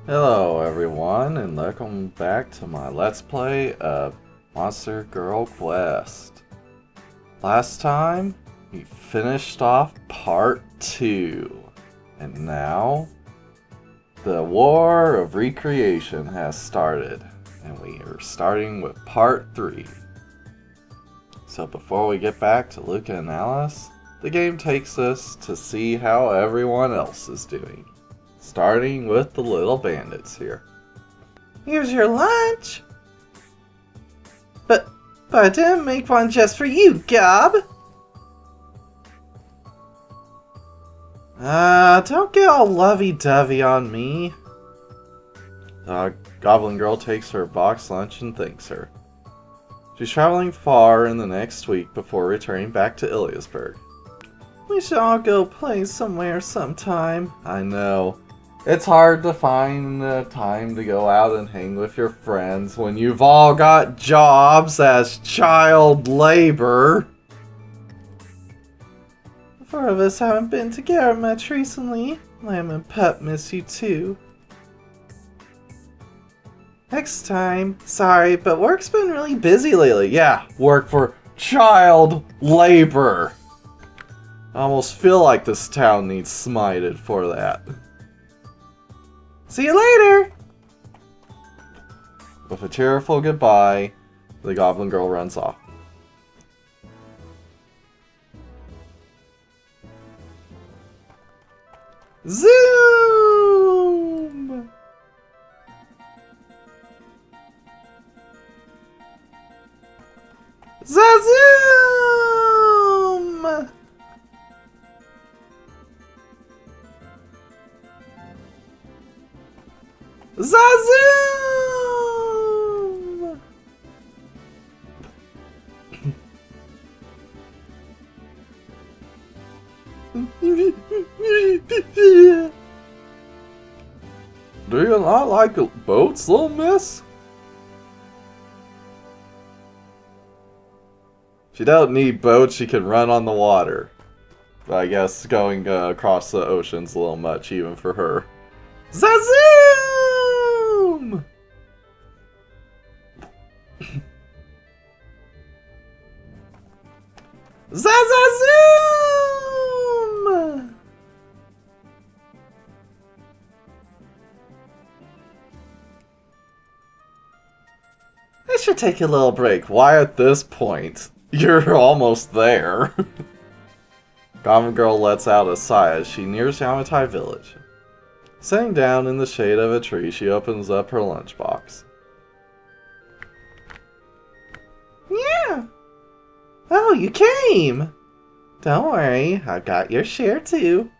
Hello everyone, and welcome back to my Let's Play of Monster Girl Quest. Last time, we finished off part 2, and now, the War of Recreation has started, and we are starting with part 3. So before we get back to Luca and Alice, the game takes us to see how everyone else is doing. Starting with the little bandits here. Here's your lunch! But I didn't make one just for you, Gob! Don't get all lovey-dovey on me. Goblin Girl takes her box lunch and thanks her. She's traveling far in the next week before returning back to Iliasburg. We should all go play somewhere sometime. I know. It's hard to find the time to go out and hang with your friends when you've all got jobs as child labor. The four of us haven't been together much recently. Lamb and Pup miss you too. Next time. Sorry, but work's been really busy lately. Yeah, work for child labor. I almost feel like this town needs smited for that. See you later! With a cheerful goodbye, the Goblin Girl runs off. Zoom! Zazoom! Zazoom! Do you not like boats, little miss? She don't need boats, she can run on the water. But I guess going across the ocean's a little much even for her. Zazoom! Zazazoom! I should take a little break. Why at this point? You're almost there. Goblin Girl lets out a sigh as she nears Yamatai village. Sitting down in the shade of a tree, she opens up her lunchbox. Yeah! Oh, you came! Don't worry, I got your share too.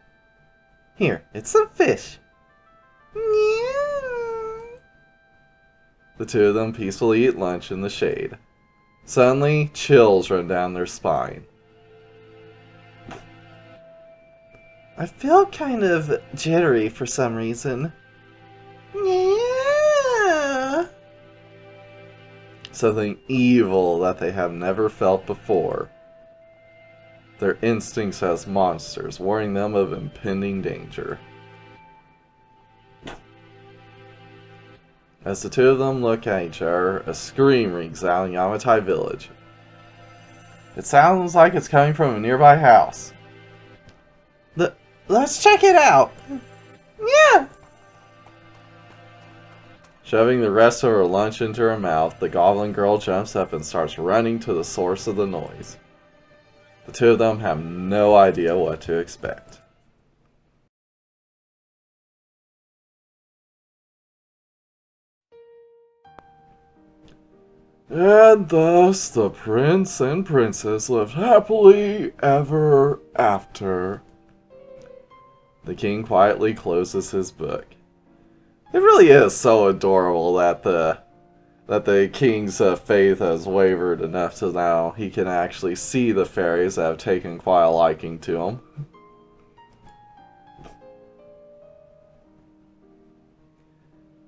Here, it's some fish. Yeah. The two of them peacefully eat lunch in the shade. Suddenly, chills run down their spine. I feel kind of jittery for some reason. Yeah. Something evil that they have never felt before. Their instincts as monsters, warning them of impending danger. As the two of them look at each other, a scream rings out in Yamatai village. It sounds like it's coming from a nearby house. Let's check it out! Yeah! Shoving the rest of her lunch into her mouth, the Goblin Girl jumps up and starts running to the source of the noise. The two of them have no idea what to expect. And thus the prince and princess lived happily ever after. The king quietly closes his book. It really is so adorable that the king's faith has wavered enough to now he can actually see the fairies that have taken quite a liking to him.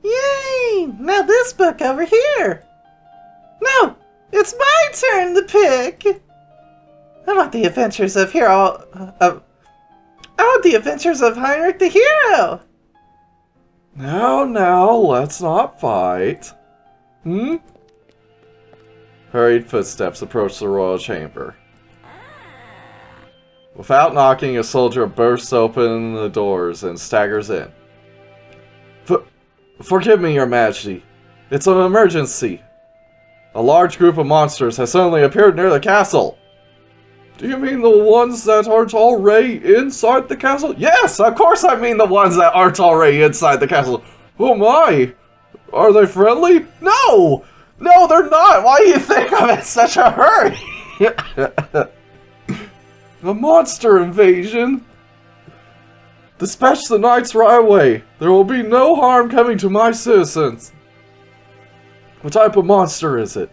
Yay! Now this book over here! No! It's my turn to pick! I want the adventures of I want the adventures of Heinrich the Hero! Now, let's not fight. Hmm? Hurried footsteps approach the royal chamber. Without knocking, a soldier bursts open the doors and staggers in. Forgive me, Your Majesty. It's an emergency. A large group of monsters has suddenly appeared near the castle. Do you mean the ones that aren't already inside the castle? Yes, of course I mean the ones that aren't already inside the castle. Oh my! Are they friendly? No! No, they're not! Why do you think I'm in such a hurry? A monster invasion! Dispatch the knights right away. There will be no harm coming to my citizens. What type of monster is it?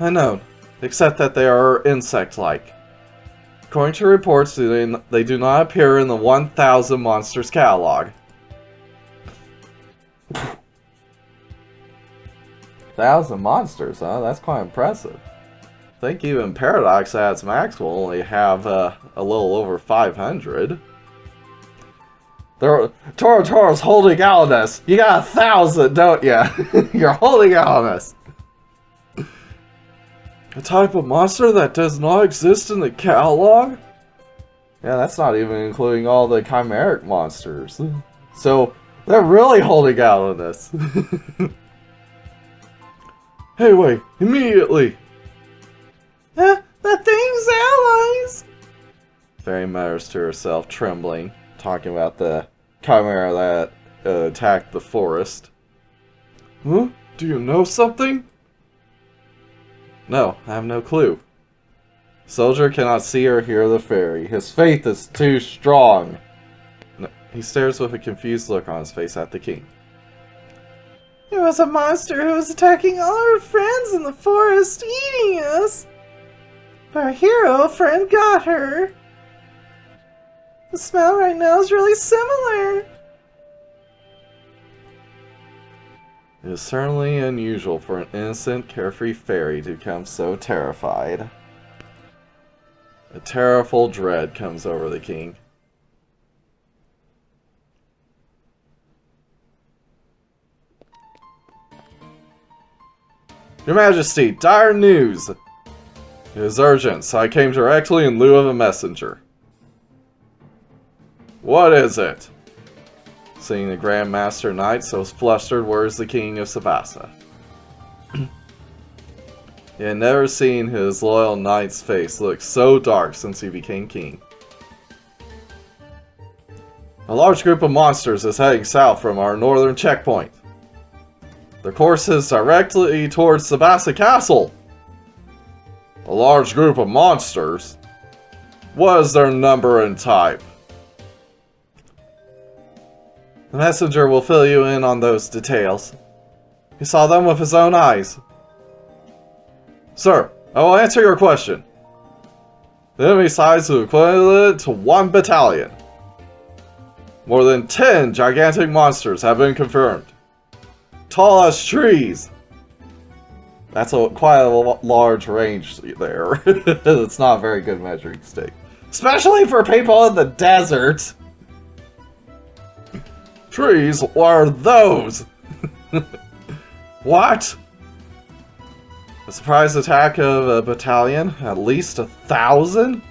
Unknown, except that they are insect-like. According to reports, they do not appear in the 1000 Monsters catalog. 1,000 monsters, huh? That's quite impressive. I think even Paradox at its max will only have a little over 500. Toro's holding out on us. You got 1,000, don't ya? You're holding out on us. A type of monster that does not exist in the catalog? Yeah, that's not even including all the chimeric monsters. So, they're really holding out on us. Hey, wait, immediately! The thing's allies! Fairy mutters to herself, trembling, talking about the chimera that attacked the forest. Huh? Do you know something? No, I have no clue. Soldier cannot see or hear the fairy. His faith is too strong. No, he stares with a confused look on his face at the king. It was a monster who was attacking all our friends in the forest, eating us. But our hero friend got her. The smell right now is really similar. It is certainly unusual for an innocent, carefree fairy to become so terrified. A terrible dread comes over the king. Your Majesty, dire news! It is urgent, so I came directly in lieu of a messenger. What is it? Seeing the Grand Master Knight so flustered, words the King of Sabasa. He had never seen his loyal knight's face look so dark since he became king. A large group of monsters is heading south from our northern checkpoint. Their course is directly towards Sabasa Castle. A large group of monsters? What is their number and type? The messenger will fill you in on those details. He saw them with his own eyes. Sir, I will answer your question. The enemy size is equivalent to 1 battalion. More than 10 gigantic monsters have been confirmed. Tall as trees. That's quite a large range there. It's not a very good measuring stick. Especially for people in the desert. Trees? What are those? What? A surprise attack of a battalion? At least 1,000?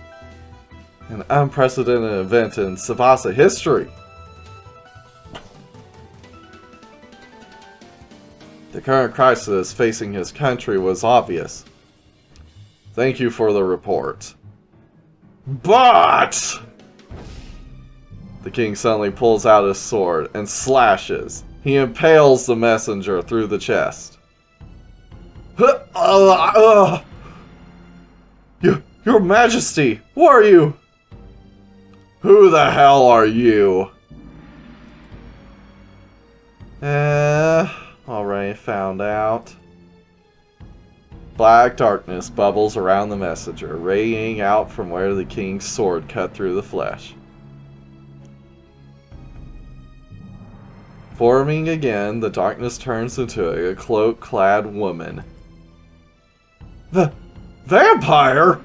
An unprecedented event in Sabasa history. The current crisis facing his country was obvious. Thank you for the report. But! The king suddenly pulls out his sword and slashes. He impales the messenger through the chest. Your Majesty, who are you? Who the hell are you? Already found out. Black darkness bubbles around the messenger, raying out from where the king's sword cut through the flesh. Forming again, the darkness turns into a cloak-clad woman. The vampire?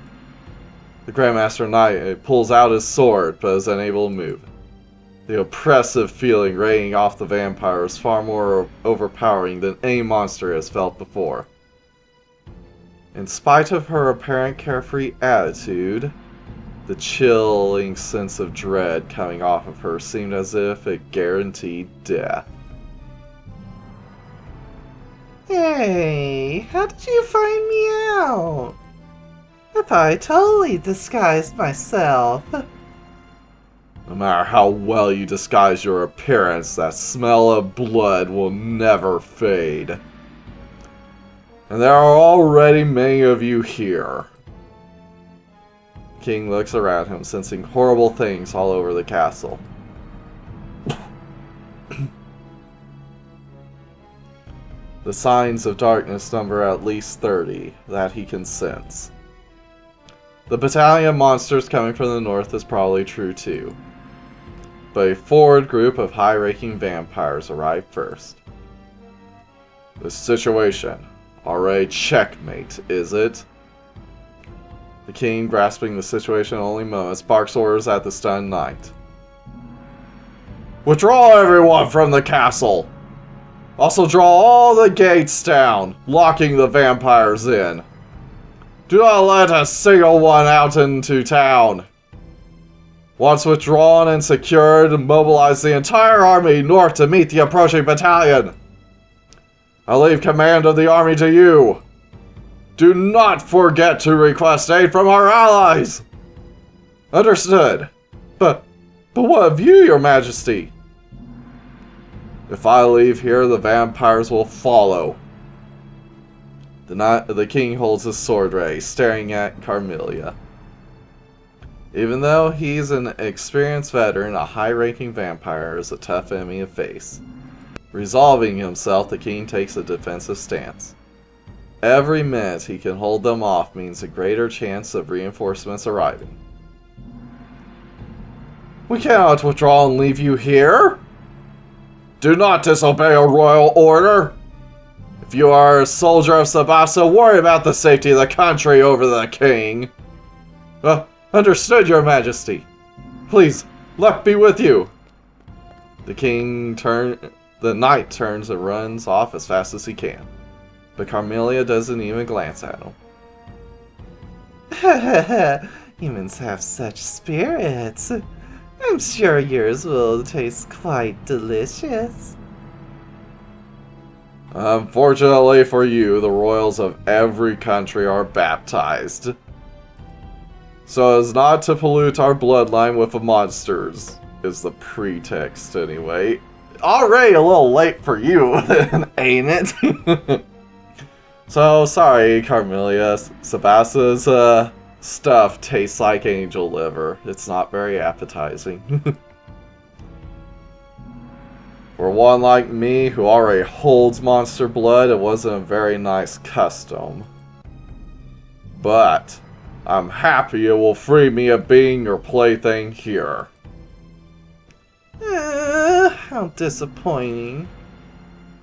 The Grandmaster Knight pulls out his sword, but is unable to move. The oppressive feeling radiating off the vampire is far more overpowering than any monster has felt before. In spite of her apparent carefree attitude, the chilling sense of dread coming off of her seemed as if it guaranteed death. Hey, how did you find me out? I thought I totally disguised myself. No matter how well you disguise your appearance, that smell of blood will never fade. And there are already many of you here. The king looks around him, sensing horrible things all over the castle. The signs of darkness number at least 30 that he can sense. The battalion of monsters coming from the north is probably true too. But a forward group of high-ranking vampires arrived first. The situation. Already checkmate, is it? The king, grasping the situation in only moments, barks orders at the stunned knight. Withdraw everyone from the castle! Also draw all the gates down, locking the vampires in. Do not let a single one out into town. Once withdrawn and secured, mobilize the entire army north to meet the approaching battalion. I leave command of the army to you. Do not forget to request aid from our allies. Understood. But what of you, your majesty? If I leave here, the vampires will follow. The king holds his sword ready, staring at Carmelia. Even though he's an experienced veteran, a high-ranking vampire is a tough enemy to face. Resolving himself, the king takes a defensive stance. Every minute he can hold them off means a greater chance of reinforcements arriving. We cannot withdraw and leave you here. Do not disobey a royal order. If you are a soldier of Sabasa, worry about the safety of the country over the king. Understood, your majesty. Please, luck be with you. The knight turns and runs off as fast as he can. But Carmelia doesn't even glance at him. Humans have such spirits. I'm sure yours will taste quite delicious. Unfortunately for you, the royals of every country are baptized. So as not to pollute our bloodline with the monsters, is the pretext anyway. Already a little late for you, ain't it? So, sorry, Carmelia. Sabasa's stuff tastes like angel liver. It's not very appetizing. For one like me, who already holds monster blood, it wasn't a very nice custom. But I'm happy it will free me of being your plaything here. How disappointing.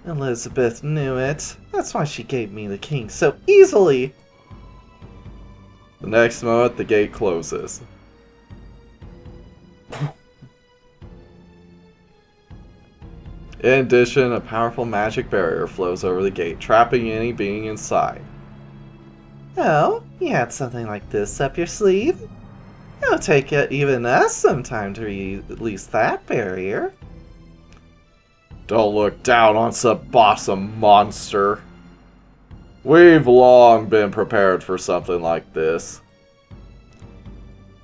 Elizabeth knew it. That's why she gave me the king so easily. The next moment, the gate closes. In addition, a powerful magic barrier flows over the gate, trapping any being inside. Oh, you had something like this up your sleeve? It'll take even us some time to release that barrier. Don't look down on Sabasa, monster. We've long been prepared for something like this.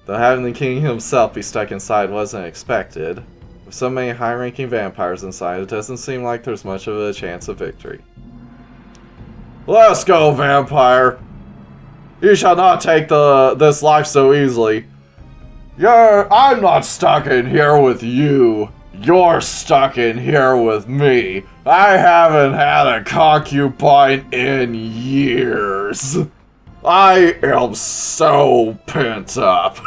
Though having the king himself be stuck inside wasn't expected, with so many high-ranking vampires inside, it doesn't seem like there's much of a chance of victory. Let's go, vampire! You shall not take this life so easily. I'm not stuck in here with you. You're stuck in here with me. I haven't had a concubine in years. I am so pent up.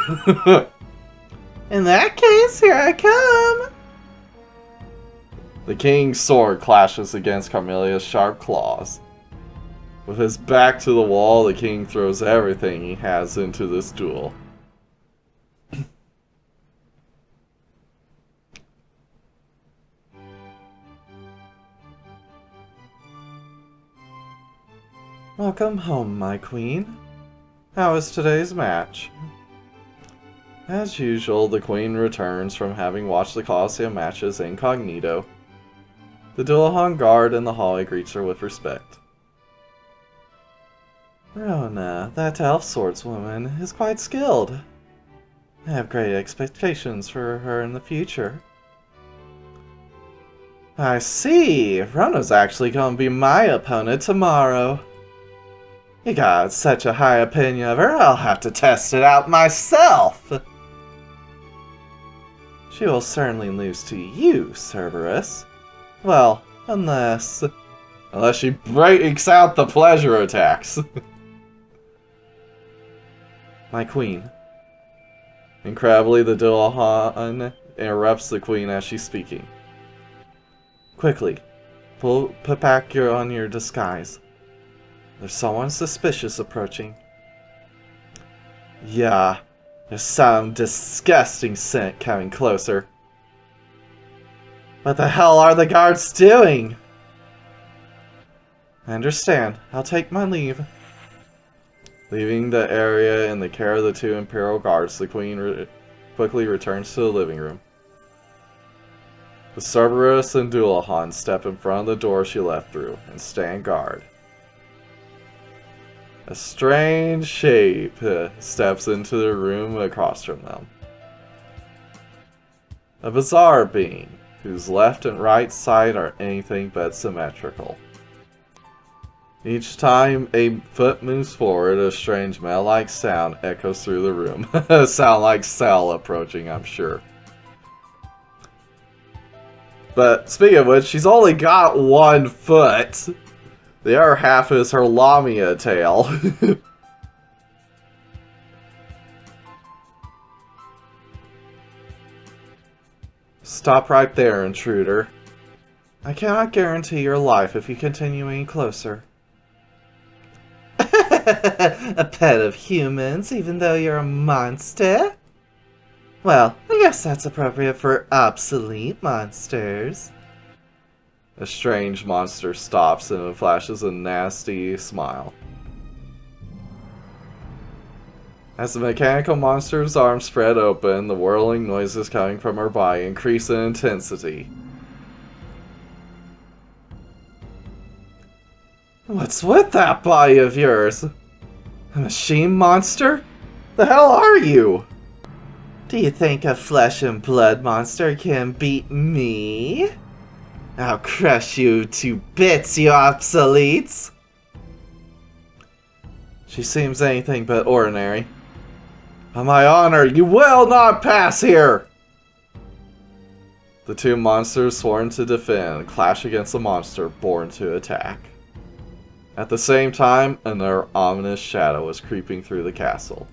In that case, here I come. The king's sword clashes against Carmelia's sharp claws. With his back to the wall, the king throws everything he has into this duel. Welcome home, my queen. How was today's match? As usual, the queen returns from having watched the Colosseum matches incognito. The Dullahan guard in the hallway greets her with respect. Rona, that elf swordswoman, is quite skilled. I have great expectations for her in the future. I see. Rona's actually going to be my opponent tomorrow. You got such a high opinion of her, I'll have to test it out myself. She will certainly lose to you, Cerberus. Well, unless she breaks out the pleasure attacks. My queen. Incredibly, the Dullahan interrupts the queen as she's speaking. Quickly, put back on your disguise. There's someone suspicious approaching. Yeah, there's some disgusting scent coming closer. What the hell are the guards doing? I understand. I'll take my leave. Leaving the area in the care of the two Imperial guards, the queen quickly returns to the living room. The Cerberus and Dullahan step in front of the door she left through and stand guard. A strange shape steps into the room across from them. A bizarre being, whose left and right side are anything but symmetrical. Each time a foot moves forward, a strange metal-like sound echoes through the room. Sound like Cell approaching, I'm sure. But speaking of which, she's only got 1 foot. The other half is her Lamia tail. Stop right there, intruder. I cannot guarantee your life if you continue any closer. A pet of humans, even though you're a monster? Well, I guess that's appropriate for obsolete monsters. A strange monster stops and flashes a nasty smile. As the mechanical monster's arms spread open, the whirling noises coming from her body increase in intensity. What's with that body of yours? A machine monster? The hell are you? Do you think a flesh and blood monster can beat me? I'll crush you to bits, you obsoletes! She seems anything but ordinary. On my honor, you will not pass here! The two monsters sworn to defend clash against the monster born to attack. At the same time, another ominous shadow was creeping through the castle.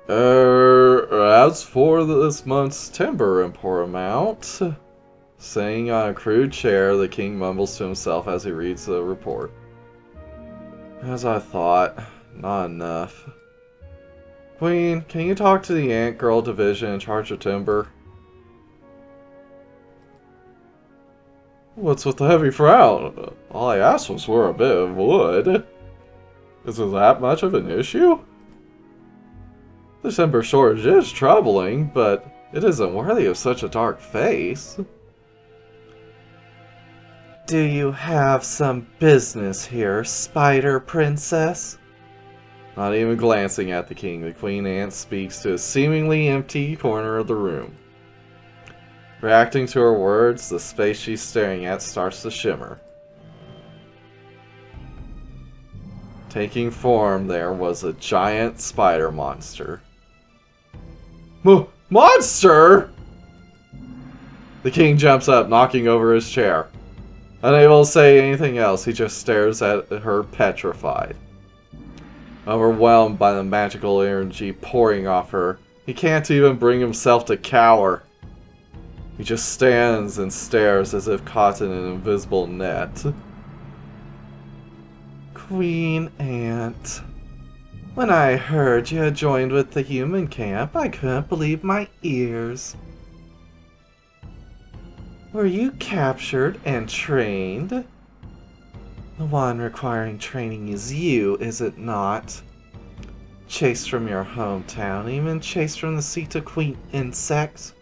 As for this month's timber import amount, sitting on a crude chair, the king mumbles to himself as he reads the report. As I thought, not enough. Queen, can you talk to the Ant Girl division in charge of timber? What's with the heavy frown? All I asked was for a bit of wood. Is it that much of an issue? The timber shortage is troubling, but it isn't worthy of such a dark face. Do you have some business here, Spider Princess? Not even glancing at the king, the Queen Ant speaks to a seemingly empty corner of the room. Reacting to her words, the space she's staring at starts to shimmer. Taking form there was a giant spider monster. Monster?! The king jumps up, knocking over his chair. Unable to say anything else, he just stares at her petrified. Overwhelmed by the magical energy pouring off her, he can't even bring himself to cower. He just stands and stares as if caught in an invisible net. Queen Ant. When I heard you had joined with the human camp, I couldn't believe my ears. Were you captured and trained? The one requiring training is you, is it not? Chased from your hometown, even chased from the seat of Queen Insect?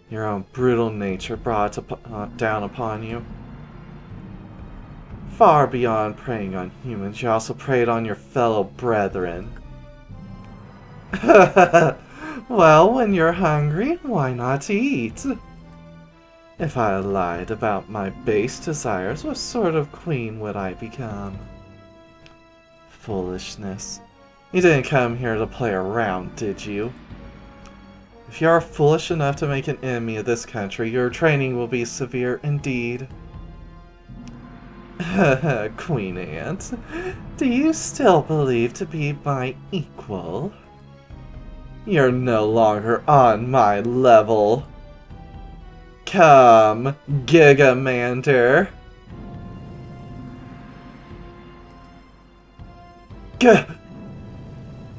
Your own brutal nature brought down upon you. Far beyond preying on humans, you also preyed on your fellow brethren. Well, when you're hungry, why not eat? If I lied about my base desires, what sort of queen would I become? Foolishness. You didn't come here to play around, did you? If you are foolish enough to make an enemy of this country, your training will be severe indeed. Queen Ant, do you still believe to be my equal? You're no longer on my level. Come, Gigamander. Gah!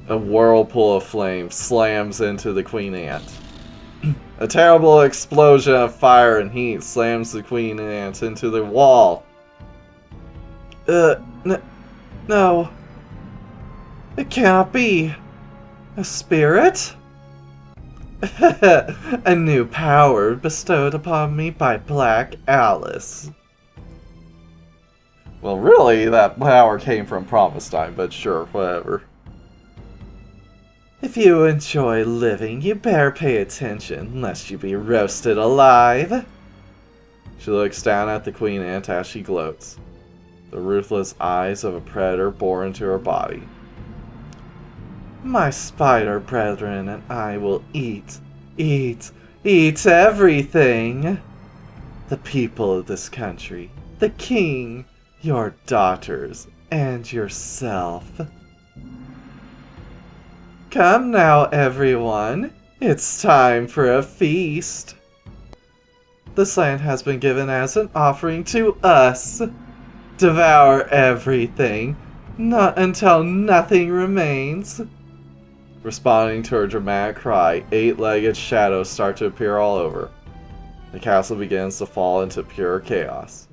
A whirlpool of flame slams into the Queen Ant. A terrible explosion of fire and heat slams the Queen Ant into the wall. No. It cannot be. A spirit? A new power bestowed upon me by Black Alice. Well, really, that power came from Promise Time, but sure, whatever. If you enjoy living, you better pay attention, lest you be roasted alive. She looks down at the Queen Ant as she gloats, the ruthless eyes of a predator bore into her body. My spider brethren and I will eat everything. The people of this country, the king, your daughters, and yourself. Come now, everyone. It's time for a feast. This land has been given as an offering to us. Devour everything, not until nothing remains. Responding to her dramatic cry, 8-legged shadows start to appear all over. The castle begins to fall into pure chaos.